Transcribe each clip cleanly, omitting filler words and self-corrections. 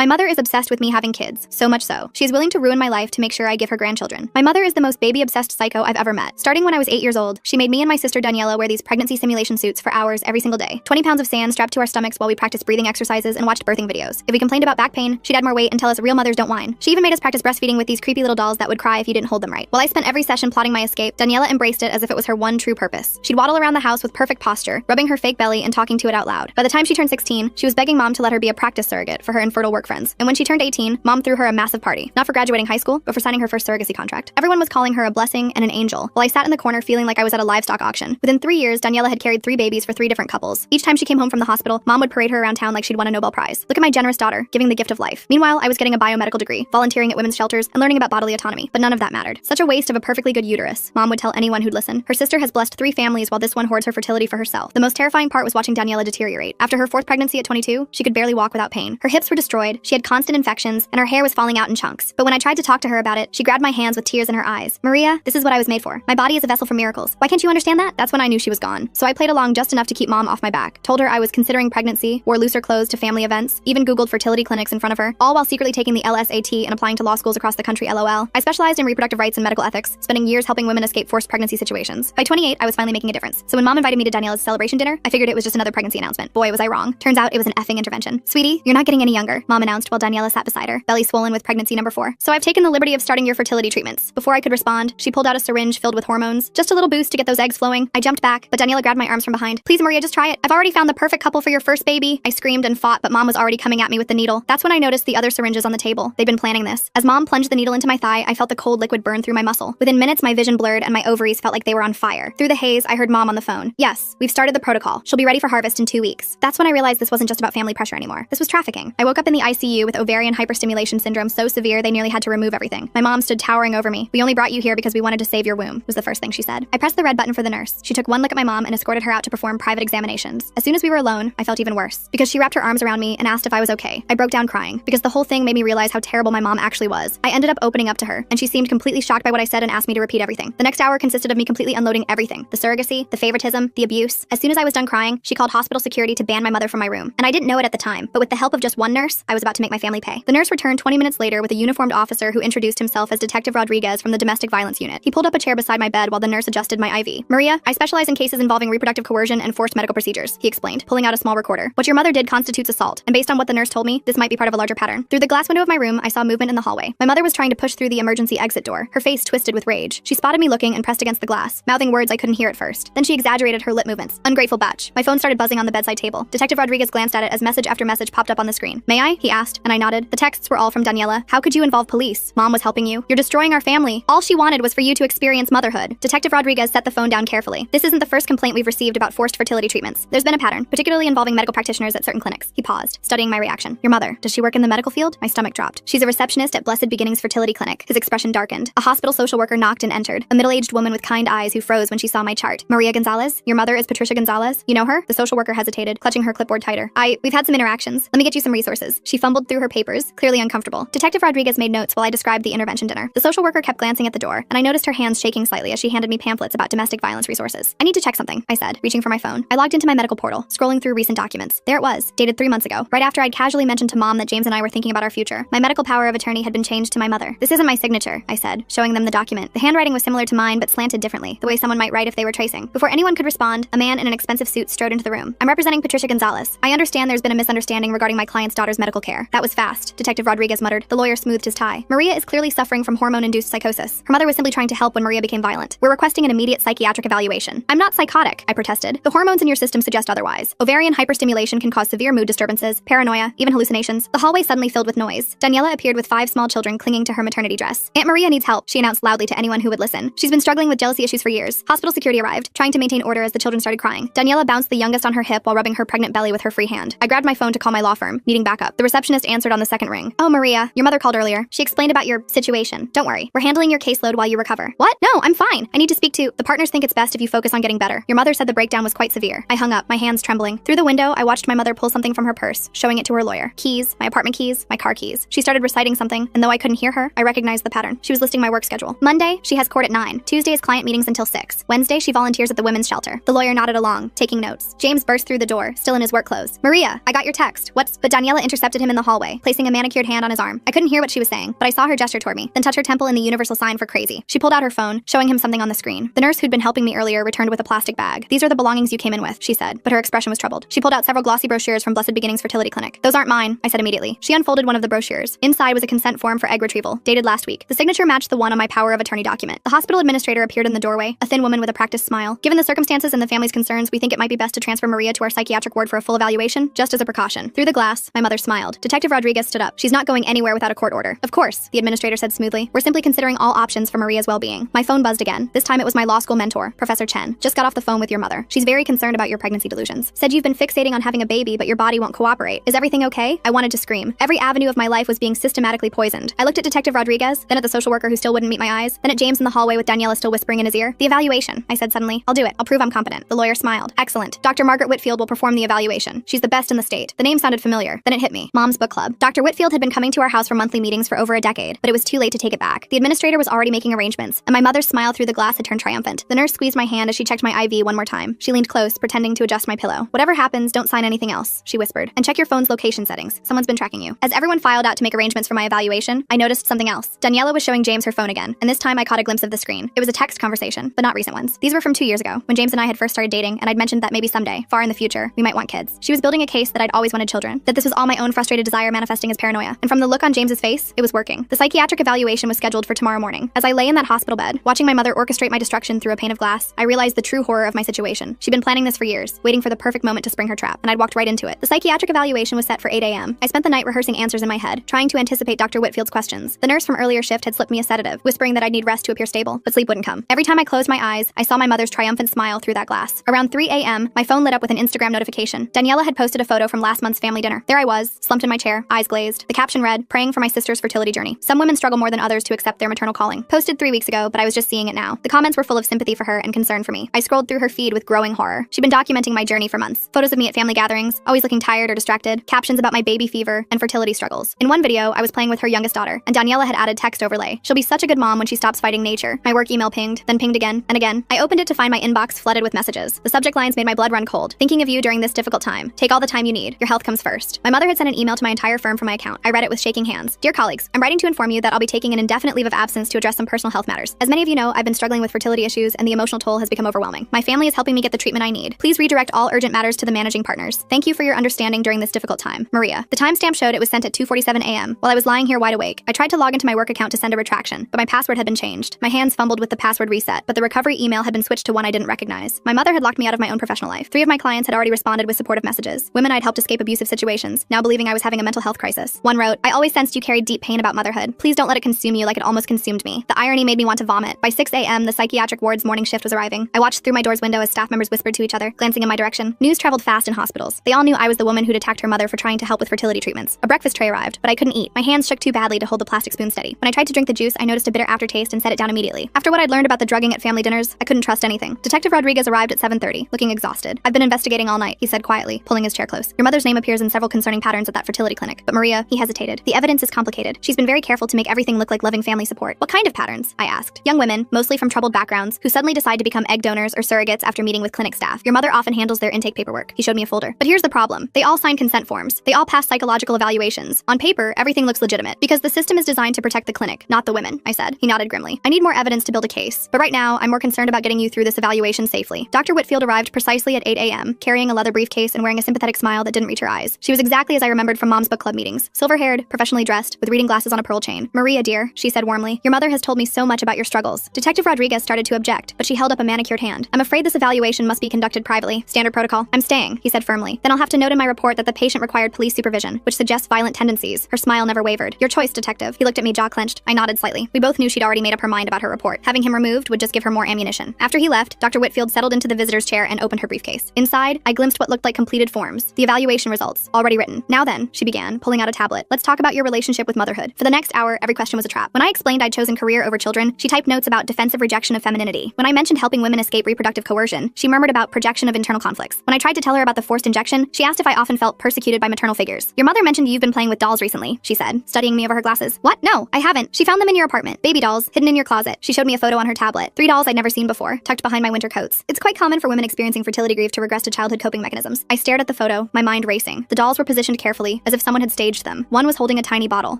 My mother is obsessed with me having kids, so much so. She is willing to ruin my life to make sure I give her grandchildren. My mother is the most baby-obsessed psycho I've ever met. Starting when I was 8 years old, she made me and my sister Daniela wear these pregnancy simulation suits for hours every single day. 20 pounds of sand strapped to our stomachs while we practiced breathing exercises and watched birthing videos. If we complained about back pain, she'd add more weight and tell us real mothers don't whine. She even made us practice breastfeeding with these creepy little dolls that would cry if you didn't hold them right. While I spent every session plotting my escape, Daniela embraced it as if it was her one true purpose. She'd waddle around the house with perfect posture, rubbing her fake belly and talking to it out loud. By the time she turned 16, she was begging mom to let her be a practice surrogate for her infertile work friends. And when she turned 18, mom threw her a massive party. Not for graduating high school, but for signing her first surrogacy contract. Everyone was calling her a blessing and an angel, while I sat in the corner feeling like I was at a livestock auction. Within 3 years, Daniela had carried 3 babies for 3 different couples. Each time she came home from the hospital, mom would parade her around town like she'd won a Nobel Prize. Look at my generous daughter, giving the gift of life. Meanwhile, I was getting a biomedical degree, volunteering at women's shelters, and learning about bodily autonomy. But none of that mattered. Such a waste of a perfectly good uterus, mom would tell anyone who'd listen. Her sister has blessed 3 families while this one hoards her fertility for herself. The most terrifying part was watching Daniela deteriorate. After her 4th pregnancy at 22, she could barely walk without pain. Her hips were destroyed, she had constant infections, and her hair was falling out in chunks. But when I tried to talk to her about it, she grabbed my hands with tears in her eyes. Maria, this is what I was made for. My body is a vessel for miracles. Why can't you understand that? That's when I knew she was gone. So I played along just enough to keep mom off my back. Told her I was considering pregnancy, wore looser clothes to family events, even Googled fertility clinics in front of her, all while secretly taking the LSAT and applying to law schools across the country, LOL. I specialized in reproductive rights and medical ethics, spending years helping women escape forced pregnancy situations. By 28, I was finally making a difference. So when mom invited me to Daniela's celebration dinner, I figured it was just another pregnancy announcement. Boy, was I wrong. Turns out it was an effing intervention. Sweetie, you're not getting any younger, mom announced while Daniela sat beside her, belly swollen with pregnancy number 4. So I've taken the liberty of starting your fertility treatments. Before I could respond, she pulled out a syringe filled with hormones. Just a little boost to get those eggs flowing. I jumped back, but Daniela grabbed my arms from behind. Please, Maria, just try it. I've already found the perfect couple for your first baby. I screamed and fought, but mom was already coming at me with the needle. That's when I noticed the other syringes on the table. They'd been planning this. As mom plunged the needle into my thigh, I felt the cold liquid burn through my muscle. Within minutes, my vision blurred and my ovaries felt like they were on fire. Through the haze, I heard mom on the phone. Yes, we've started the protocol. She'll be ready for harvest in 2 weeks. That's when I realized this wasn't just about family pressure anymore. This was trafficking. I woke up in the ICU with ovarian hyperstimulation syndrome so severe they nearly had to remove everything. My mom stood towering over me. We only brought you here because we wanted to save your womb, was the first thing she said. I pressed the red button for the nurse. She took one look at my mom and escorted her out to perform private examinations. As soon as we were alone, I felt even worse because she wrapped her arms around me and asked if I was okay. I broke down crying because the whole thing made me realize how terrible my mom actually was. I ended up opening up to her, and she seemed completely shocked by what I said and asked me to repeat everything. The next hour consisted of me completely unloading everything. The surrogacy, the favoritism, the abuse. As soon as I was done crying, she called hospital security to ban my mother from my room. And I didn't know it at the time, but with the help of just one nurse, I was about to make my family pay. The nurse returned 20 minutes later with a uniformed officer who introduced himself as Detective Rodriguez from the Domestic Violence Unit. He pulled up a chair beside my bed while the nurse adjusted my IV. Maria, I specialize in cases involving reproductive coercion and forced medical procedures, he explained, pulling out a small recorder. What your mother did constitutes assault, and based on what the nurse told me, this might be part of a larger pattern. Through the glass window of my room, I saw movement in the hallway. My mother was trying to push through the emergency exit door, her face twisted with rage. She spotted me looking and pressed against the glass, mouthing words I couldn't hear at first. Then she exaggerated her lip movements. Ungrateful batch. My phone started buzzing on the bedside table. Detective Rodriguez glanced at it as message after message popped up on the screen. May I? He asked, and I nodded. The texts were all from Daniela. How could you involve police? Mom was helping you. You're destroying our family. All she wanted was for you to experience motherhood. Detective Rodriguez set the phone down carefully. This isn't the first complaint we've received about forced fertility treatments. There's been a pattern, particularly involving medical practitioners at certain clinics. He paused, studying my reaction. Your mother, does she work in the medical field? My stomach dropped. She's a receptionist at Blessed Beginnings Fertility Clinic. His expression darkened. A hospital social worker knocked and entered. A middle-aged woman with kind eyes who froze when she saw my chart. Maria Gonzalez? Your mother is Patricia Gonzalez? You know her? The social worker hesitated, clutching her clipboard tighter. We've had some interactions. Let me get you some resources. She fumbled through her papers, clearly uncomfortable. Detective Rodriguez made notes while I described the intervention dinner. The social worker kept glancing at the door, and I noticed her hands shaking slightly as she handed me pamphlets about domestic violence resources. I need to check something, I said, reaching for my phone. I logged into my medical portal, scrolling through recent documents. There it was, dated 3 months ago, right after I'd casually mentioned to Mom that James and I were thinking about our future. My medical power of attorney had been changed to my mother. This isn't my signature, I said, showing them the document. The handwriting was similar to mine, but slanted differently, the way someone might write if they were tracing. Before anyone could respond, a man in an expensive suit strode into the room. I'm representing Patricia Gonzalez. I understand there's been a misunderstanding regarding my client's daughter's medical care. That was fast, Detective Rodriguez muttered. The lawyer smoothed his tie. Maria is clearly suffering from hormone-induced psychosis. Her mother was simply trying to help when Maria became violent. We're requesting an immediate psychiatric evaluation. I'm not psychotic, I protested. The hormones in your system suggest otherwise. Ovarian hyperstimulation can cause severe mood disturbances, paranoia, even hallucinations. The hallway suddenly filled with noise. Daniela appeared with 5 small children clinging to her maternity dress. Aunt Maria needs help, she announced loudly to anyone who would listen. She's been struggling with jealousy issues for years. Hospital security arrived, trying to maintain order as the children started crying. Daniela bounced the youngest on her hip while rubbing her pregnant belly with her free hand. I grabbed my phone to call my law firm, needing backup. The receptionist answered on the second ring. Oh, Maria, your mother called earlier. She explained about your situation. Don't worry. We're handling your caseload while you recover. What? No, I'm fine. I need to speak to... The partners think it's best if you focus on getting better. Your mother said the breakdown was quite severe. I hung up, my hands trembling. Through the window, I watched my mother pull something from her purse, showing it to her lawyer. Keys, my apartment keys, my car keys. She started reciting something, and though I couldn't hear her, I recognized the pattern. She was listing my work schedule. Monday, she has court at 9. Tuesday is client meetings until 6. Wednesday, she volunteers at the women's shelter. The lawyer nodded along, taking notes. James burst through the door, still in his work clothes. Maria, I got your text. What's... But Daniela intercepted him him in the hallway, placing a manicured hand on his arm. I couldn't hear what she was saying, but I saw her gesture toward me, then touch her temple in the universal sign for crazy. She pulled out her phone, showing him something on the screen. The nurse who'd been helping me earlier returned with a plastic bag. "These are the belongings you came in with," she said, but her expression was troubled. She pulled out several glossy brochures from Blessed Beginnings Fertility Clinic. "Those aren't mine," I said immediately. She unfolded one of the brochures. Inside was a consent form for egg retrieval, dated last week. The signature matched the one on my power of attorney document. The hospital administrator appeared in the doorway, a thin woman with a practiced smile. "Given the circumstances and the family's concerns, we think it might be best to transfer Maria to our psychiatric ward for a full evaluation, just as a precaution." Through the glass, my mother smiled. Detective Rodriguez stood up. "She's not going anywhere without a court order." "Of course," the administrator said smoothly. "We're simply considering all options for Maria's well-being." My phone buzzed again. This time it was my law school mentor, Professor Chen. "Just got off the phone with your mother. She's very concerned about your pregnancy delusions. Said you've been fixating on having a baby, but your body won't cooperate. Is everything okay?" I wanted to scream. Every avenue of my life was being systematically poisoned. I looked at Detective Rodriguez, then at the social worker who still wouldn't meet my eyes, then at James in the hallway with Daniela still whispering in his ear. "The evaluation," I said suddenly. "I'll do it. I'll prove I'm competent." The lawyer smiled. "Excellent. Dr. Margaret Whitfield will perform the evaluation. She's the best in the state." The name sounded familiar. Then it hit me. Mom's book club. Dr. Whitfield had been coming to our house for monthly meetings for over a decade, but it was too late to take it back. The administrator was already making arrangements, and my mother's smile through the glass had turned triumphant. The nurse squeezed my hand as she checked my IV one more time. She leaned close, pretending to adjust my pillow. "Whatever happens, don't sign anything else," she whispered. "And check your phone's location settings. Someone's been tracking you." As everyone filed out to make arrangements for my evaluation, I noticed something else. Daniela was showing James her phone again, and this time I caught a glimpse of the screen. It was a text conversation, but not recent ones. These were from 2 years ago, when James and I had first started dating, and I'd mentioned that maybe someday, far in the future, we might want kids. She was building a case that I'd always wanted children, that this was all my own frustrated desire manifesting as paranoia. And from the look on James's face, it was working. The psychiatric evaluation was scheduled for tomorrow morning. As I lay in that hospital bed, watching my mother orchestrate my destruction through a pane of glass, I realized the true horror of my situation. She'd been planning this for years, waiting for the perfect moment to spring her trap, and I'd walked right into it. The psychiatric evaluation was set for 8 a.m. I spent the night rehearsing answers in my head, trying to anticipate Dr. Whitfield's questions. The nurse from earlier shift had slipped me a sedative, whispering that I'd need rest to appear stable, but sleep wouldn't come. Every time I closed my eyes, I saw my mother's triumphant smile through that glass. Around 3 a.m., my phone lit up with an Instagram notification. Daniela had posted a photo from last month's family dinner. There I was, slumped in my chair, eyes glazed. The caption read, "Praying for my sister's fertility journey. Some women struggle more than others to accept their maternal calling." Posted 3 weeks ago, but I was just seeing it now. The comments were full of sympathy for her and concern for me. I scrolled through her feed with growing horror. She'd been documenting my journey for months. Photos of me at family gatherings, always looking tired or distracted, captions about my baby fever and fertility struggles. In one video, I was playing with her youngest daughter, and Daniela had added text overlay. "She'll be such a good mom when she stops fighting nature." My work email pinged, then pinged again and again. I opened it to find my inbox flooded with messages. The subject lines made my blood run cold. "Thinking of you during this difficult time. Take all the time you need. Your health comes first." My mother had sent an email to my entire firm from my account. I read it with shaking hands. "Dear colleagues, I'm writing to inform you that I'll be taking an indefinite leave of absence to address some personal health matters. As many of you know, I've been struggling with fertility issues and the emotional toll has become overwhelming. My family is helping me get the treatment I need. Please redirect all urgent matters to the managing partners. Thank you for your understanding during this difficult time. Maria." The timestamp showed it was sent at 2:47 a.m. While I was lying here wide awake. I tried to log into my work account to send a retraction, but my password had been changed. My hands fumbled with the password reset, but the recovery email had been switched to one I didn't recognize. My mother had locked me out of my own professional life. 3 of my clients had already responded with supportive messages. Women I'd helped escape abusive situations, now believing I was having a mental health crisis. One wrote, "I always sensed you carried deep pain about motherhood. Please don't let it consume you like it almost consumed me." The irony made me want to vomit. By 6 a.m., the psychiatric ward's morning shift was arriving. I watched through my door's window as staff members whispered to each other, glancing in my direction. News traveled fast in hospitals. They all knew I was the woman who'd attacked her mother for trying to help with fertility treatments. A breakfast tray arrived, but I couldn't eat. My hands shook too badly to hold the plastic spoon steady. When I tried to drink the juice, I noticed a bitter aftertaste and set it down immediately. After what I'd learned about the drugging at family dinners, I couldn't trust anything. Detective Rodriguez arrived at 7:30, looking exhausted. "I've been investigating all night," he said quietly, pulling his chair close. "Your mother's name appears in several concerning patterns at that fertility clinic. But Maria," he hesitated, "the evidence is complicated. She's been very careful to make everything look like loving family support." "What kind of patterns?" I asked. "Young women, mostly from troubled backgrounds, who suddenly decide to become egg donors or surrogates after meeting with clinic staff. Your mother often handles their intake paperwork." He showed me a folder. "But here's the problem. They all sign consent forms. They all pass psychological evaluations. On paper, everything looks legitimate, because the system is designed to protect the clinic, not the women," I said. He nodded grimly. "I need more evidence to build a case, but right now, I'm more concerned about getting you through this evaluation safely." Dr. Whitfield arrived precisely at 8 a.m., carrying a leather briefcase and wearing a sympathetic smile that didn't reach her eyes. She was exactly as I remembered from Mom's book club meetings. Silver-haired, professionally dressed, with reading glasses on a pearl chain. "Maria, dear," she said warmly, "your mother has told me so much about your struggles." Detective Rodriguez started to object, but she held up a manicured hand. "I'm afraid this evaluation must be conducted privately. Standard protocol." "I'm staying," he said firmly. "Then I'll have to note in my report that the patient required police supervision, which suggests violent tendencies." Her smile never wavered. "Your choice, detective." He looked at me, jaw clenched. I nodded slightly. We both knew she'd already made up her mind about her report. Having him removed would just give her more ammunition. After he left, Dr. Whitfield settled into the visitor's chair and opened her briefcase. Inside, I glimpsed what looked like completed forms. The evaluation results, already written. "Now then," she began, pulling out a tablet. "Let's talk about your relationship with motherhood." For the next hour, every question was a trap. When I explained I'd chosen career over children, she typed notes about defensive rejection of femininity. When I mentioned helping women escape reproductive coercion, she murmured about projection of internal conflicts. When I tried to tell her about the forced injection, she asked if I often felt persecuted by maternal figures. "Your mother mentioned you've been playing with dolls recently," she said, studying me over her glasses. "What? No, I haven't. She found them in your apartment. Baby dolls, hidden in your closet." She showed me a photo on her tablet. 3 dolls I'd never seen before, tucked behind my winter coats. It's quite common for women experiencing fertility grief to regress to childhood coping mechanisms. I stared at the photo, my mind racing. The dolls were positioned carefully, me, as if someone had staged them. One was holding a tiny bottle.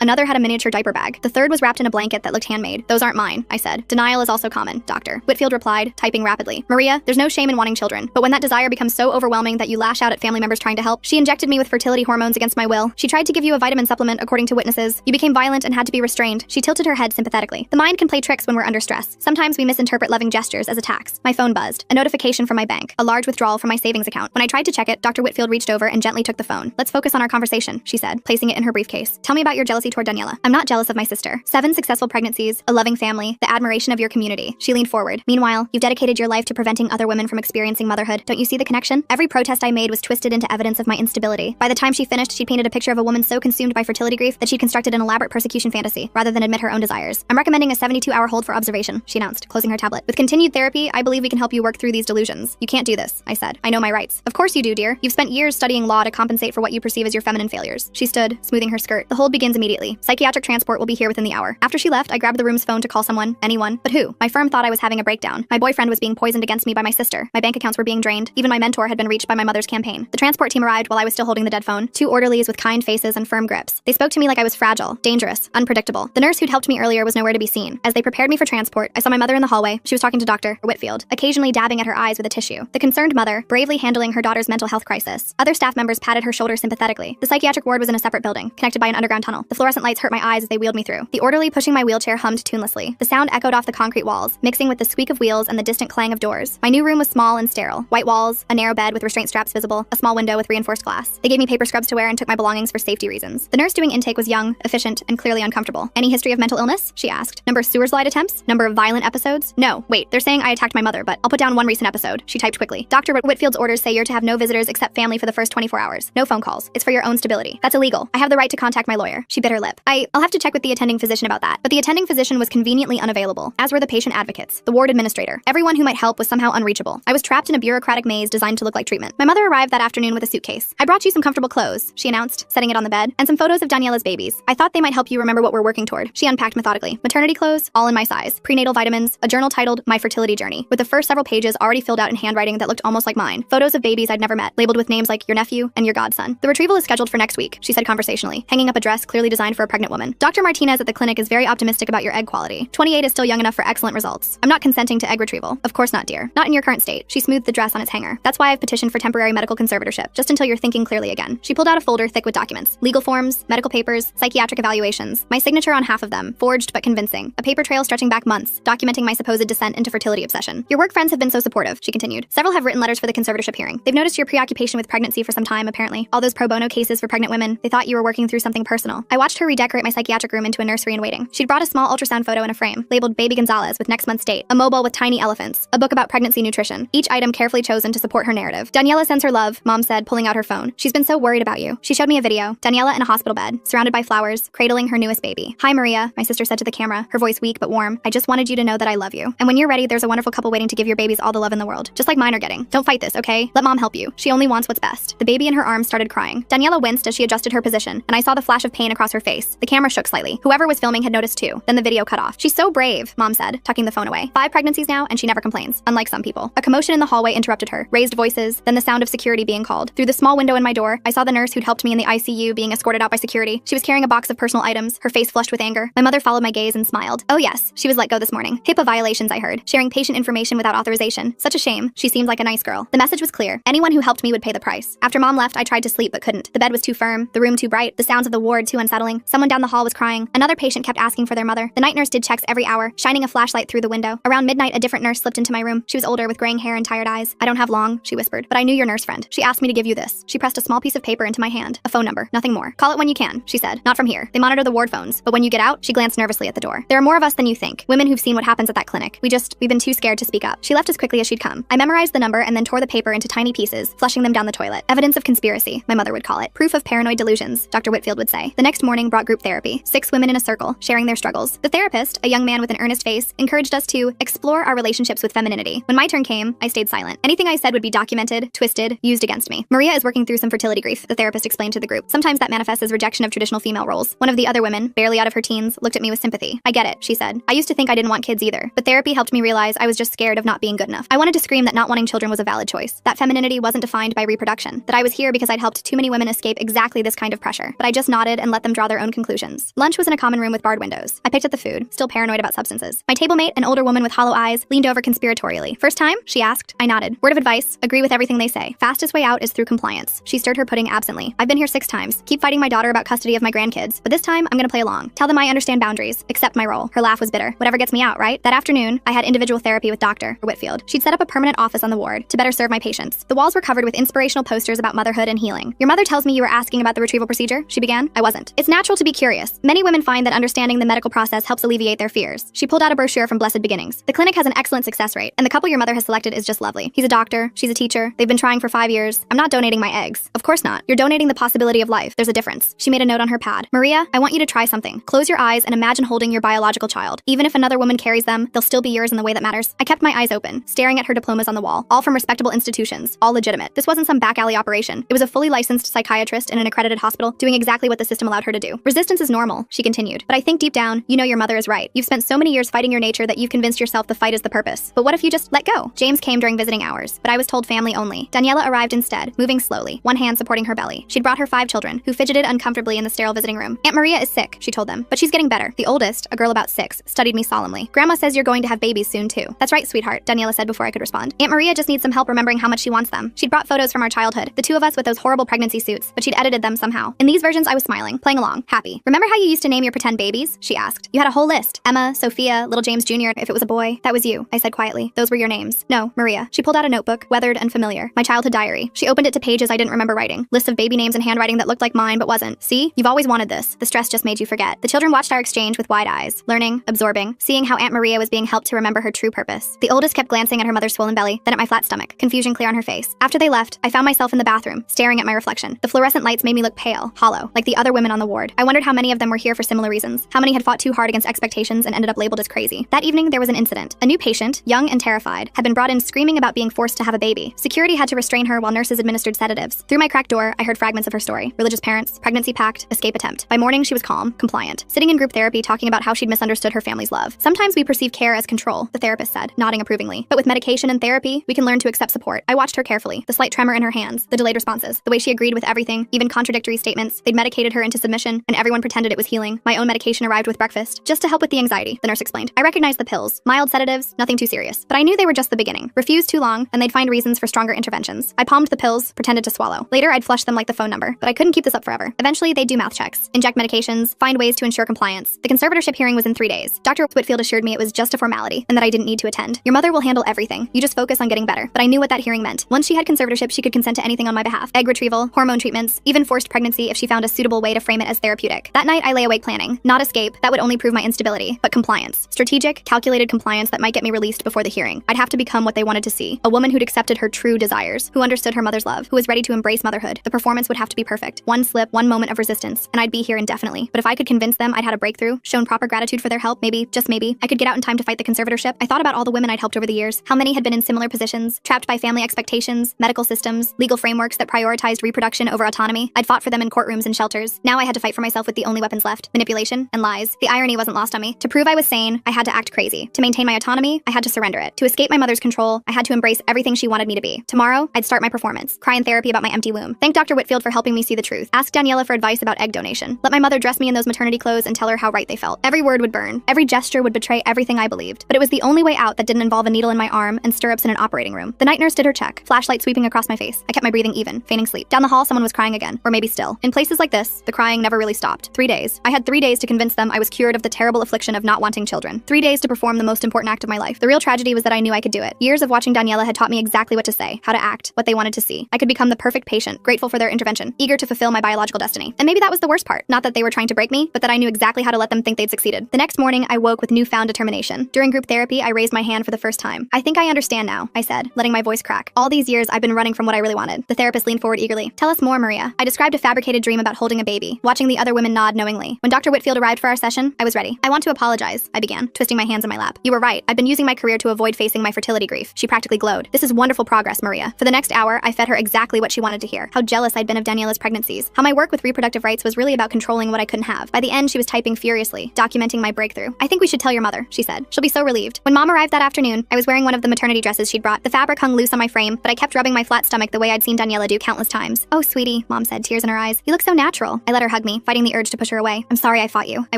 Another had a miniature diaper bag. The third was wrapped in a blanket that looked handmade. Those aren't mine, I said. Denial is also common, doctor. Whitfield replied, typing rapidly. Maria, there's no shame in wanting children, but when that desire becomes so overwhelming that you lash out at family members trying to help, she injected me with fertility hormones against my will. She tried to give you a vitamin supplement, according to witnesses. You became violent and had to be restrained. She tilted her head sympathetically. The mind can play tricks when we're under stress. Sometimes we misinterpret loving gestures as attacks. My phone buzzed. A notification from my bank. A large withdrawal from my savings account. When I tried to check it, Dr. Whitfield reached over and gently took the phone. Let's focus on our conversation, she said, placing it in her briefcase. Tell me about your jealousy toward Daniela. I'm not jealous of my sister. 7 successful pregnancies, a loving family, the admiration of your community. She leaned forward. Meanwhile, you've dedicated your life to preventing other women from experiencing motherhood. Don't you see the connection? Every protest I made was twisted into evidence of my instability. By the time she finished, she painted a picture of a woman so consumed by fertility grief that she'd constructed an elaborate persecution fantasy rather than admit her own desires. I'm recommending a 72-hour hold for observation, she announced, closing her tablet. With continued therapy, I believe we can help you work through these delusions. You can't do this, I said. I know my rights. Of course you do, dear. You've spent years studying law to compensate for what you perceive as your feminine failures. She stood, smoothing her skirt. The hold begins immediately. Psychiatric transport will be here within the hour. After she left, I grabbed the room's phone to call someone, anyone, but who? My firm thought I was having a breakdown. My boyfriend was being poisoned against me by my sister. My bank accounts were being drained. Even my mentor had been reached by my mother's campaign. The transport team arrived while I was still holding the dead phone. 2 orderlies with kind faces and firm grips. They spoke to me like I was fragile, dangerous, unpredictable. The nurse who'd helped me earlier was nowhere to be seen. As they prepared me for transport, I saw my mother in the hallway. She was talking to Dr. Whitfield, occasionally dabbing at her eyes with a tissue. The concerned mother, bravely handling her daughter's mental health crisis. Other staff members patted her shoulder sympathetically. The psychiatric ward was in a separate building, connected by an underground tunnel. The fluorescent lights hurt my eyes as they wheeled me through. The orderly pushing my wheelchair hummed tunelessly. The sound echoed off the concrete walls, mixing with the squeak of wheels and the distant clang of doors. My new room was small and sterile. White walls, a narrow bed with restraint straps visible, a small window with reinforced glass. They gave me paper scrubs to wear and took my belongings for safety reasons. The nurse doing intake was young, efficient, and clearly uncomfortable. Any history of mental illness? She asked. Number of sewer slide attempts? Number of violent episodes? No, wait, they're saying I attacked my mother, but I'll put down one recent episode. She typed quickly. Dr. Whitfield's orders say you're to have no visitors except family for the first 24 hours. No phone calls. It's for your own stability. That's illegal. I have the right to contact my lawyer. She bit her lip. I'll have to check with the attending physician about that. But the attending physician was conveniently unavailable, as were the patient advocates, the ward administrator. Everyone who might help was somehow unreachable. I was trapped in a bureaucratic maze designed to look like treatment. My mother arrived that afternoon with a suitcase. I brought you some comfortable clothes, she announced, setting it on the bed, and some photos of Daniela's babies. I thought they might help you remember what we're working toward. She unpacked methodically. Maternity clothes, all in my size. Prenatal vitamins, a journal titled My Fertility Journey, with the first several pages already filled out in handwriting that looked almost like mine. Photos of babies I'd never met, labeled with names like your nephew and your godson. The retrieval is scheduled for next week, she said conversationally, hanging up a dress clearly designed for a pregnant woman. Dr. Martinez at the clinic is very optimistic about your egg quality. 28 is still young enough for excellent results. I'm not consenting to egg retrieval. Of course not, dear. Not in your current state. She smoothed the dress on its hanger. That's why I've petitioned for temporary medical conservatorship, just until you're thinking clearly again. She pulled out a folder thick with documents. Legal forms, medical papers, psychiatric evaluations. My signature on half of them, forged but convincing. A paper trail stretching back months, documenting my supposed descent into fertility obsession. Your work friends have been so supportive, she continued. Several have written letters for the conservatorship hearing. They've noticed your preoccupation with pregnancy for some time, apparently. All those pro bono cases for pregnant women, they thought you were working through something personal. I watched her redecorate my psychiatric room into a nursery in waiting. She'd brought a small ultrasound photo in a frame, labeled Baby Gonzalez with next month's date, a mobile with tiny elephants, a book about pregnancy nutrition, each item carefully chosen to support her narrative. Daniela sends her love, Mom said, pulling out her phone. She's been so worried about you. She showed me a video. Daniela in a hospital bed, surrounded by flowers, cradling her newest baby. Hi, Maria, my sister said to the camera, her voice weak but warm. I just wanted you to know that I love you. And when you're ready, there's a wonderful couple waiting to give your babies all the love in the world, just like mine are getting. Don't fight this, okay? Let Mom help you. She only wants what's best. The baby in her arms started crying. Daniela winced as she adjusted her position, and I saw the flash of pain across her face. The camera shook slightly. Whoever was filming had noticed too. Then the video cut off. She's so brave, Mom said, tucking the phone away. 5 pregnancies now, and she never complains, unlike some people. A commotion in the hallway interrupted her. Raised voices, then the sound of security being called. Through the small window in my door, I saw the nurse who'd helped me in the ICU being escorted out by security. She was carrying a box of personal items, her face flushed with anger. My mother followed my gaze and smiled. Oh yes, she was let go this morning. HIPAA violations, I heard. Sharing patient information without authorization. Such a shame. She seemed like a nice girl. The message was clear. Anyone who helped me would pay the price. After Mom left, I tried to sleep but couldn't. The bed was too firm, the room too bright, the sounds of the ward too unsettling. Someone down the hall was crying. Another patient kept asking for their mother. The night nurse did checks every hour, shining a flashlight through the window. Around midnight, a different nurse slipped into my room. She was older with graying hair and tired eyes. I don't have long, she whispered, but I knew your nurse friend. She asked me to give you this. She pressed a small piece of paper into my hand. A phone number, nothing more. Call it when you can, she said. Not from here. They monitor the ward phones, but when you get out, she glanced nervously at the door. There are more of us than you think. Women who've seen what happens at that clinic. We've been too scared to speak up. She left as quickly as she'd come. I memorized the number and then tore the paper into tiny pieces, flushing them down the toilet. Evidence of conspiracy, my mother would call it. Proof of paranoid delusions, Dr. Whitfield would say. The next morning brought group therapy. 6 women in a circle, sharing their struggles. The therapist, a young man with an earnest face, encouraged us to explore our relationships with femininity. When my turn came, I stayed silent. Anything I said would be documented, twisted, used against me. Maria is working through some fertility grief, the therapist explained to the group. Sometimes that manifests as rejection of traditional female roles. One of the other women, barely out of her teens, looked at me with sympathy. I get it, she said. I used to think I didn't want kids either, but therapy helped me realize I was just scared of not being good enough. I wanted to scream that not wanting children was a valid choice, that femininity wasn't defined by reproduction, that I was here because I'd helped too many women escape escape exactly this kind of pressure, but I just nodded and let them draw their own conclusions. Lunch was in a common room with barred windows. I picked at the food, still paranoid about substances. My table mate, an older woman with hollow eyes, leaned over conspiratorially. "First time?" she asked. I nodded. "Word of advice, agree with everything they say. Fastest way out is through compliance." She stirred her pudding absently. "I've been here 6 times. Keep fighting my daughter about custody of my grandkids, but this time I'm gonna play along. Tell them I understand boundaries, accept my role." Her laugh was bitter. "Whatever gets me out, right?" That afternoon, I had individual therapy with Dr. Whitfield. She'd set up a permanent office on the ward to better serve my patients. The walls were covered with inspirational posters about motherhood and healing. "Your mother tells me you were asking about the retrieval procedure," she began. I wasn't. "It's natural to be curious. Many women find that understanding the medical process helps alleviate their fears." She pulled out a brochure from Blessed Beginnings. "The clinic has an excellent success rate, and the couple your mother has selected is just lovely. He's a doctor, she's a teacher. They've been trying for 5 years. I'm not donating my eggs." "Of course not. You're donating the possibility of life. There's a difference." She made a note on her pad. "Maria, I want you to try something. Close your eyes and imagine holding your biological child. Even if another woman carries them, they'll still be yours in the way that matters." I kept my eyes open, staring at her diplomas on the wall, all from respectable institutions, all legitimate. This wasn't some back alley operation. It was a fully licensed psychiatrist in an accredited hospital doing exactly what the system allowed her to do. "Resistance is normal," she continued. "But I think deep down, you know your mother is right. You've spent so many years fighting your nature that you've convinced yourself the fight is the purpose. But what if you just let go?" James came during visiting hours, but I was told family only. Daniela arrived instead, moving slowly, one hand supporting her belly. She'd brought her 5 children, who fidgeted uncomfortably in the sterile visiting room. "Aunt Maria is sick," she told them, "but she's getting better." The oldest, a girl about 6, studied me solemnly. "Grandma says you're going to have babies soon too." "That's right, sweetheart," Daniela said before I could respond. "Aunt Maria just needs some help remembering how much she wants them." She'd brought photos from our childhood, the 2 of us with those horrible pregnancy suits, but she'd edited them somehow. In these versions, I was smiling, playing along, happy. "Remember how you used to name your pretend babies?" she asked. "You had a whole list. Emma, Sophia, little James Jr. if it was a boy." "That was you," I said quietly. "Those were your names." "No, Maria." She pulled out a notebook, weathered and familiar. My childhood diary. She opened it to pages I didn't remember writing. Lists of baby names and handwriting that looked like mine but wasn't. "See? You've always wanted this. The stress just made you forget." The children watched our exchange with wide eyes, learning, absorbing, seeing how Aunt Maria was being helped to remember her true purpose. The oldest kept glancing at her mother's swollen belly, then at my flat stomach, confusion clear on her face. After they left, I found myself in the bathroom, staring at my reflection. The fluorescent lights made me look pale, hollow, like the other women on the ward. I wondered how many of them were here for similar reasons, how many had fought too hard against expectations and ended up labeled as crazy. That evening, there was an incident. A new patient, young and terrified, had been brought in screaming about being forced to have a baby. Security had to restrain her while nurses administered sedatives. Through my cracked door, I heard fragments of her story. Religious parents, pregnancy pact, escape attempt. By morning, she was calm, compliant, sitting in group therapy talking about how she'd misunderstood her family's love. "Sometimes we perceive care as control," the therapist said, nodding approvingly. "But with medication and therapy, we can learn to accept support." I watched her carefully, the slight tremor in her hands, the delayed responses, the way she agreed with everything, even contradictory statements. They'd medicated her into submission, and everyone pretended it was healing. My own medication arrived with breakfast, just to help with the anxiety, the nurse explained. I recognized the pills, mild sedatives, nothing too serious. But I knew they were just the beginning. Refuse too long, and they'd find reasons for stronger interventions. I palmed the pills, pretended to swallow. Later, I'd flush them like the phone number, but I couldn't keep this up forever. Eventually, they'd do mouth checks, inject medications, find ways to ensure compliance. The conservatorship hearing was in 3 days. Dr. Whitfield assured me it was just a formality, and that I didn't need to attend. "Your mother will handle everything. You just focus on getting better." But I knew what that hearing meant. Once she had conservatorship, she could consent to anything on my behalf. Egg retrieval, hormone treatments, even forced pregnancy if she found a suitable way to frame it as therapeutic. That night, I lay awake planning. Not escape, that would only prove my instability, but compliance. Strategic, calculated compliance that might get me released before the hearing. I'd have to become what they wanted to see. A woman who'd accepted her true desires, who understood her mother's love, who was ready to embrace motherhood. The performance would have to be perfect. One slip, one moment of resistance, and I'd be here indefinitely. But if I could convince them I'd had a breakthrough, shown proper gratitude for their help, maybe, just maybe, I could get out in time to fight the conservatorship. I thought about all the women I'd helped over the years, how many had been in similar positions, trapped by family expectations, medical systems, legal frameworks that prioritized reproduction over autonomy. I'd fought for them in courtrooms and shelters. Now I had to fight for myself with the only weapons left, manipulation and lies. The irony wasn't lost on me. To prove I was sane, I had to act crazy. To maintain my autonomy, I had to surrender it. To escape my mother's control, I had to embrace everything she wanted me to be. Tomorrow, I'd start my performance, cry in therapy about my empty womb. Thank Dr. Whitfield for helping me see the truth. Ask Daniela for advice about egg donation. Let my mother dress me in those maternity clothes and tell her how right they felt. Every word would burn. Every gesture would betray everything I believed. But it was the only way out that didn't involve a needle in my arm and stirrups in an operating room. The night nurse did her check, flashlight sweeping across my face. I kept my breathing even, feigning sleep. Down the hall, someone was crying again, or maybe still. In places like this, the crying never really stopped. 3 days. I had 3 days to convince them I was cured of the terrible affliction of not wanting children. 3 days to perform the most important act of my life. The real tragedy was that I knew I could do it. Years of watching Daniela had taught me exactly what to say, how to act, what they wanted to see. I could become the perfect patient, grateful for their intervention, eager to fulfill my biological destiny. And maybe that was the worst part. Not that they were trying to break me, but that I knew exactly how to let them think they'd succeeded. The next morning, I woke with newfound determination. During group therapy, I raised my hand for the first time. "I think I understand now," I said, letting my voice crack. "All these years, I've been running from what I really wanted." The therapist leaned forward eagerly. "Tell us more, Maria." I described a fabricated dream about holding a baby, watching the other women nod knowingly. When Dr. Whitfield arrived for our session, I was ready. "I want to apologize," I began, twisting my hands in my lap. "You were right. I've been using my career to avoid facing my fertility grief." She practically glowed. "This is wonderful progress, Maria." For the next hour, I fed her exactly what she wanted to hear. How jealous I'd been of Daniela's pregnancies. How my work with reproductive rights was really about controlling what I couldn't have. By the end, she was typing furiously, documenting my breakthrough. "I think we should tell your mother," she said. "She'll be so relieved." When Mom arrived that afternoon, I was wearing one of the maternity dresses she'd brought. The fabric hung loose on my frame, but I kept rubbing my flat stomach the way I'd seen Daniela do countless times. "Oh, sweetie," Mom said, tears in her eyes. You look so natural. I let her hug me, fighting the urge to push her away. I'm sorry I fought you, I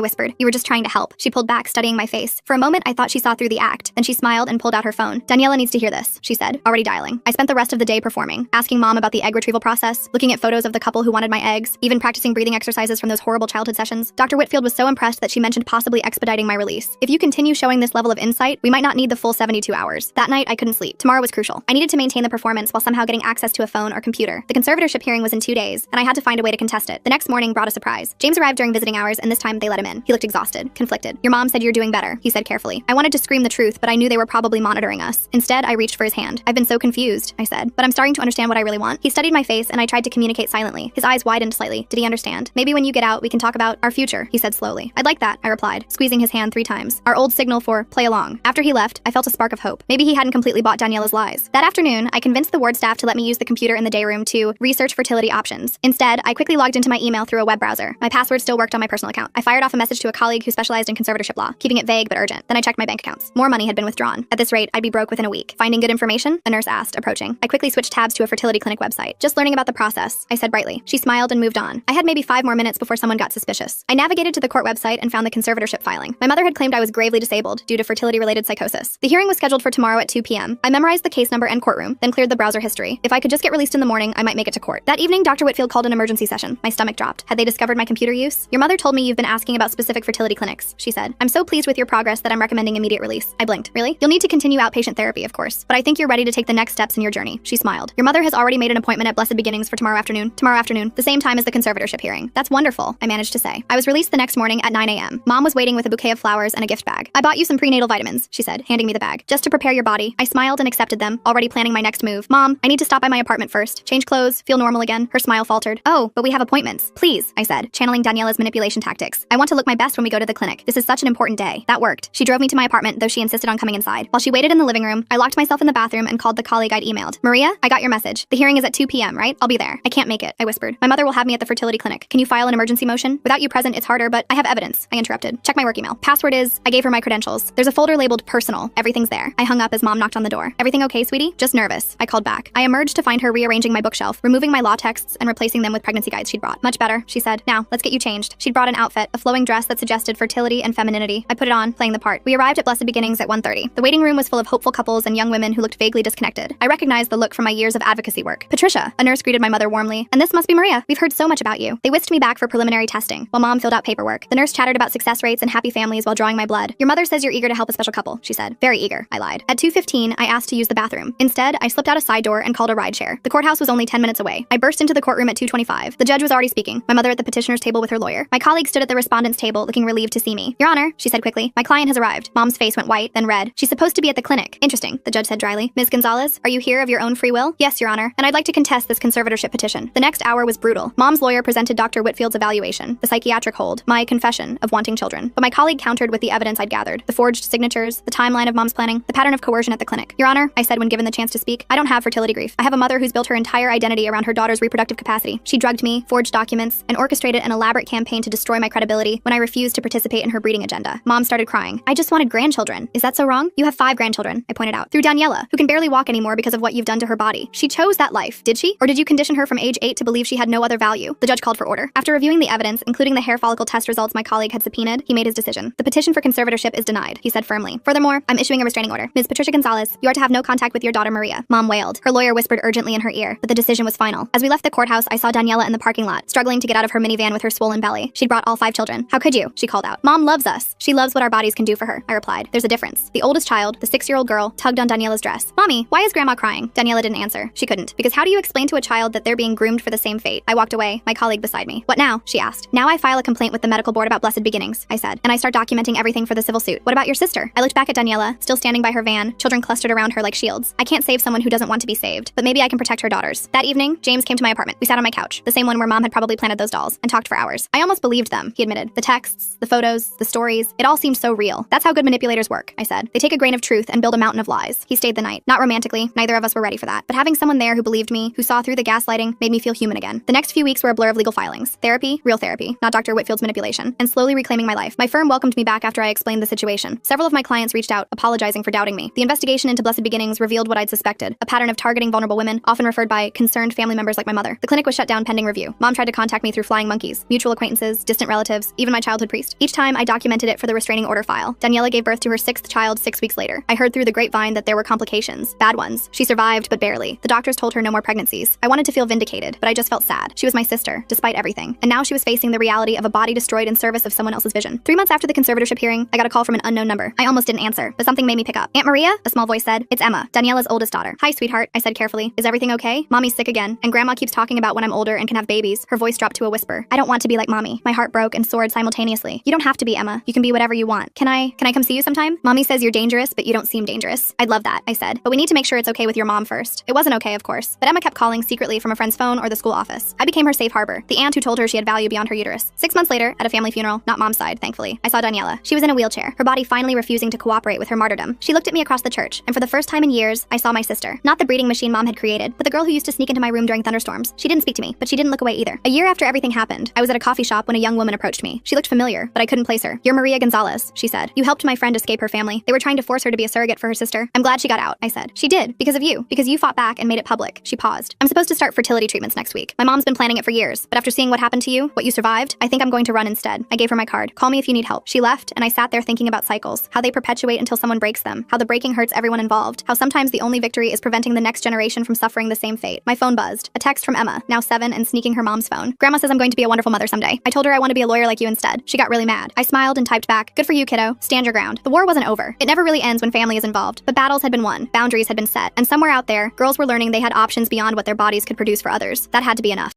whispered. You were just trying to help. She pulled back, studying my face. For a moment, I thought she saw through the act. Then she smiled and pulled out her phone. Daniela needs to hear this, she said, already dialing. I spent the rest of the day performing, asking Mom about the egg retrieval process, looking at photos of the couple who wanted my eggs, even practicing breathing exercises from those horrible childhood sessions. Dr. Whitfield was so impressed that she mentioned possibly expediting my release. If you continue showing this level of insight, we might not need the full 72 hours. That night, I couldn't sleep. Tomorrow was crucial. I needed to maintain the performance while somehow getting access to a phone or computer. The conservatorship hearing was in 2 days, and I had to find a way to contest it. The next morning brought a surprise. James arrived during visiting hours, and this time they let him in. He looked exhausted, conflicted. Your mom said you're doing better, he said carefully. I wanted to scream the truth, but I knew they were probably monitoring us. Instead, I reached for his hand. I've been so confused, I said, but I'm starting to understand what I really want. He studied my face, and I tried to communicate silently. His eyes widened slightly. Did he understand? Maybe when you get out, we can talk about our future, he said slowly. I'd like that, I replied, squeezing his hand 3 times. Our old signal for play along. After he left, I felt a spark of hope. Maybe he hadn't completely bought Daniela's lies. That afternoon, I convinced the ward staff to let me use the computer in the day room to research fertility options. Instead, I quickly logged into my email through a web browser. My password still worked on my personal account. I fired off a message to a colleague who specialized in conservatorship law, keeping it vague but urgent. Then I checked my bank accounts. More money had been withdrawn. At this rate, I'd be broke within a week. Finding good information? A nurse asked, approaching. I quickly switched tabs to a fertility clinic website. Just learning about the process, I said brightly. She smiled and moved on. I had maybe 5 more minutes before someone got suspicious. I navigated to the court website and found the conservatorship filing. My mother had claimed I was gravely disabled due to fertility-related psychosis. The hearing was scheduled for tomorrow at 2 p.m. I memorized the case number and courtroom, then cleared the browser history. If I could just get released in the morning, I might make it to court. That evening, Dr. Whitfield called an emergency session. My stomach dropped. Had they discovered my computer use? Your mother told me you've been asking about specific fertility clinics, she said. I'm so pleased with your progress that I'm recommending immediate release. I blinked. Really? You'll need to continue outpatient therapy, of course, but I think you're ready to take the next steps in your journey. She smiled. Your mother has already made an appointment at Blessed Beginnings for tomorrow afternoon, the same time as the conservatorship hearing. That's wonderful, I managed to say. I was released the next morning at 9 a.m. Mom was waiting with a bouquet of flowers and a gift bag. I bought you some prenatal vitamins, she said, handing me the bag. Just to prepare your body. I smiled and accepted them, already planning my next move. Mom, I need to stop by my apartment first. Change clothes, feel normal again. Her smile faltered. Oh, but we have appointments. Please, I said, channeling Daniela's manipulation tactics. I want to look my best when we go to the clinic. This is such an important day. That worked. She drove me to my apartment, though she insisted on coming inside. While she waited in the living room, I locked myself in the bathroom and called the colleague I'd emailed. Maria, I got your message. The hearing is at 2 p.m., right? I'll be there. I can't make it, I whispered. My mother will have me at the fertility clinic. Can you file an emergency motion? Without you present, it's harder, but I have evidence, I interrupted. Check my work email. Password is, I gave her my credentials. There's a folder labeled personal. Everything's there. I hung up as Mom knocked on the door. Everything okay, sweetie? Just nervous. I called back. I emerged to find her rearranging my bookshelf, removing my law texts and replacing them with pregnancy guides she'd brought. Much better, she said. Now, let's get you changed. She'd brought an outfit, a flowing dress that suggested fertility and femininity. I put it on, playing the part. We arrived at Blessed Beginnings at 1:30. The waiting room was full of hopeful couples and young women who looked vaguely disconnected. I recognized the look from my years of advocacy work. Patricia, a nurse greeted my mother warmly. And this must be Maria. We've heard so much about you. They whisked me back for preliminary testing, while Mom filled out paperwork. The nurse chattered about success rates and happy families while drawing my blood. Your mother says you're eager to help a special couple, she said. Very eager, I lied. At 2:15, I asked to use the bathroom. Instead, I slipped out a side door and called a rideshare. The courthouse was only 10 minutes away. I burst into the courtroom at 2:25. The judge was already speaking, my mother at the petitioner's table with her lawyer. My colleague stood at the respondent's table, looking relieved to see me. Your Honor, she said quickly, my client has arrived. Mom's face went white, then red. She's supposed to be at the clinic. Interesting, the judge said dryly. Ms. Gonzalez, are you here of your own free will? Yes, Your Honor, and I'd like to contest this conservatorship petition. The next hour was brutal. Mom's lawyer presented Dr. Whitfield's evaluation, the psychiatric hold, my confession of wanting children. But my colleague countered with the evidence I'd gathered, the forged signatures, the timeline of Mom's planning, the pattern of coercion at the clinic. Your Honor, I said when given the chance to speak, I don't have fertility grief. I have a mother who's built her entire identity around her daughter's reproductive capacity. She drugged me, forged documents, and orchestrated an elaborate campaign to destroy my credibility when I refused to participate in her breeding agenda. Mom started crying. I just wanted grandchildren. Is that so wrong? You have 5 grandchildren, I pointed out. Through Daniela, who can barely walk anymore because of what you've done to her body. She chose that life, did she? Or did you condition her from age 8 to believe she had no other value? The judge called for order. After reviewing the evidence, including the hair follicle test results my colleague had subpoenaed, he made his decision. The petition for conservatorship is denied, he said firmly. Furthermore, I'm issuing a restraining order. Ms. Patricia Gonzalez, you are to have no contact with your daughter Maria. Mom wailed. Her lawyer whispered urgently in her ear, but the decision was final. As we left the courthouse, I saw Daniela in the parking lot, struggling to get out of her minivan with her swollen belly. She'd brought all 5 children. How could you? She called out. Mom loves us. She loves what our bodies can do for her, I replied. There's a difference. The oldest child, the 6-year-old girl, tugged on Daniela's dress. Mommy, why is Grandma crying? Daniela didn't answer. She couldn't. Because how do you explain to a child that they're being groomed for the same fate? I walked away, my colleague beside me. What now? She asked. Now I file a complaint with the medical board about Blessed Beginnings, I said, and I start documenting everything for the civil suit. What about your sister? I looked back at Daniela, still standing by her van, children clustered around her like shields. I can't save someone who doesn't want to be saved, but maybe I can protect her daughters. That evening, James came to my apartment. We sat on my couch, the same one where Mom had probably planted those dolls, and talked for hours. I almost believed them, he admitted. The texts, the photos, the stories, it all seemed so real. That's how good manipulators work, I said. They take a grain of truth and build a mountain of lies. He stayed the night. Not romantically, neither of us were ready for that. But having someone there who believed me, who saw through the gaslighting, made me feel human again. The next few weeks were a blur of legal filings. Therapy, real therapy, not Dr. Whitfield's manipulation, and slowly reclaiming my life. My firm welcomed me back after I explained the situation. Several of my clients reached out, apologizing for doubting me. The investigation into Blessed Beginnings revealed what I'd suspected, a pattern of targeting vulnerable women, often referred by concerned family members like my mother. The clinic was shut down pending review. Mom tried to contact me through flying monkeys, mutual acquaintances, distant relatives, even my childhood priest. Each time, I documented it for the restraining order file. Daniela gave birth to her 6th child 6 weeks later. I heard through the grapevine that there were complications, bad ones. She survived, but barely. The doctors told her no more pregnancies. I wanted to feel vindicated, but I just felt sad. She was my sister, despite everything. And now she was facing the reality of a body destroyed in service of someone else's vision. 3 months after the conservatorship hearing, I got a call from an unknown number. I almost didn't answer, but something made me pick up. Aunt Maria? A small voice said. It's Emma, Daniela's oldest daughter. Hi, sweetheart, I said carefully. Is everything okay? Mommy's sick again, and Grandma keeps talking about when I'm older and can have babies. Her voice dropped to a whisper. I don't want to be like Mommy. My heart broke and soared simultaneously. You don't have to be, Emma. You can be whatever you want. Can I come see you sometime? Mommy says you're dangerous, but you don't seem dangerous. I'd love that, I said. But we need to make sure it's okay with your mom first. It wasn't okay, of course. But Emma kept calling secretly from a friend's phone or the school office. I became her safe harbor, the aunt who told her she had value beyond her uterus. 6 months later, at a family funeral, not Mom's side, thankfully, I saw Daniela. She was in a wheelchair, her body finally refusing to cooperate with her martyrdom. She looked at me across the church, and for the first time in years, I saw my sister. Not the breeding machine Mom had created, but the girl who used to sneak into my room during thunderstorms. She didn't speak to me, but she didn't look away either. A year after everything happened, I was at a coffee shop when a young woman approached me. She looked familiar, but I couldn't place her. You're Maria Gonzalez, she said. You helped my friend escape her family. They were trying to force her to be a surrogate for her sister. I'm glad she got out, I said. She did, because of you. Because you fought back and made it public. She paused. I'm supposed to start fertility treatments next week. My mom's been planning it for years, but after seeing what happened to you, what you survived, I think I'm going to run instead. I gave her my card. Call me if you need help. She left, and I sat there thinking about cycles, how they perpetuate until someone breaks them, how the breaking hurts everyone involved, how sometimes the only victory is preventing the next generation from suffering the same fate. My phone buzzed. A text from Emma, now 7 and sneaking her mom's phone. Grandma says I'm going to be a wonderful mother someday. I told her I want to be a lawyer like you instead. She got really mad. I smiled and typed back, good for you, kiddo. Stand your ground. The war wasn't over. It never really ends when family is involved. But battles had been won. Boundaries had been set. And somewhere out there, girls were learning they had options beyond what their bodies could produce for others. That had to be enough.